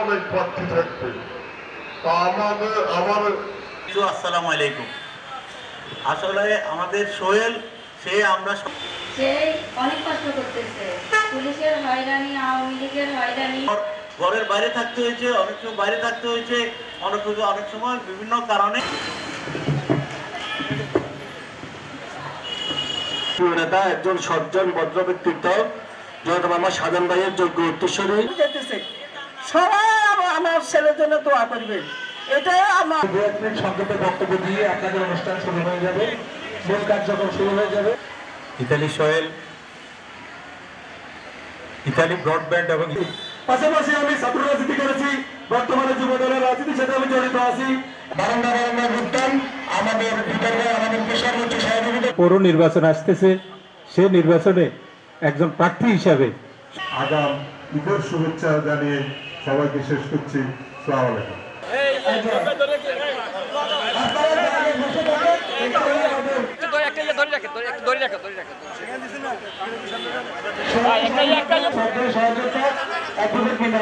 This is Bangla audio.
অনেক প্রার্থী থাকবে। তা আসসালামু আলাইকুম। আসলে আমাদের সোহেল সে অনেক কষ্ট করতেছে, পুলিশের হয়রানি, আওয়ামী লীগের হয়রানি, ঘরের বাইরে থাকতে হয়েছে, অনেক সময় বাইরে থাকতে হয়েছে, অনেক সময় বিভিন্ন কারণে। নেতা একজন সজ্জন ভদ্র ব্যক্তিত্ব, জনাব আমার সাজান ভাইয়ের যোগ্য উত্তরসূরি। সবাই আমার ছেলের জন্য দোয়া করবেন, এটাই আমার। দু এক মিনিট সংক্ষেপে বক্তব্য দিয়ে আপনাদের অনুষ্ঠান শুরু হয়ে যাবে, মূল কার্যক্রম শুরু হয়ে যাবে। ইতালি সোহেল, ইতালি ব্রডব্যান্ড এবং পাশাপাশি আমি ছাত্র রাজনীতি করেছি, বর্তমানে যুব দলের রাজনীতির সাথে আমি জড়িত আছি। বারান্দা ঘুরতাম, আমাদের বিতর্কে আমাদের পেশার হচ্ছে সহযোগিতা। পৌর নির্বাচন আসতেছে, সে নির্বাচনে একজন প্রার্থী হিসাবে আগাম ঈদের শুভেচ্ছা জানিয়ে সবাইকে শেষ করছি। আসসালামু আলাইকুম। সহযোগিতা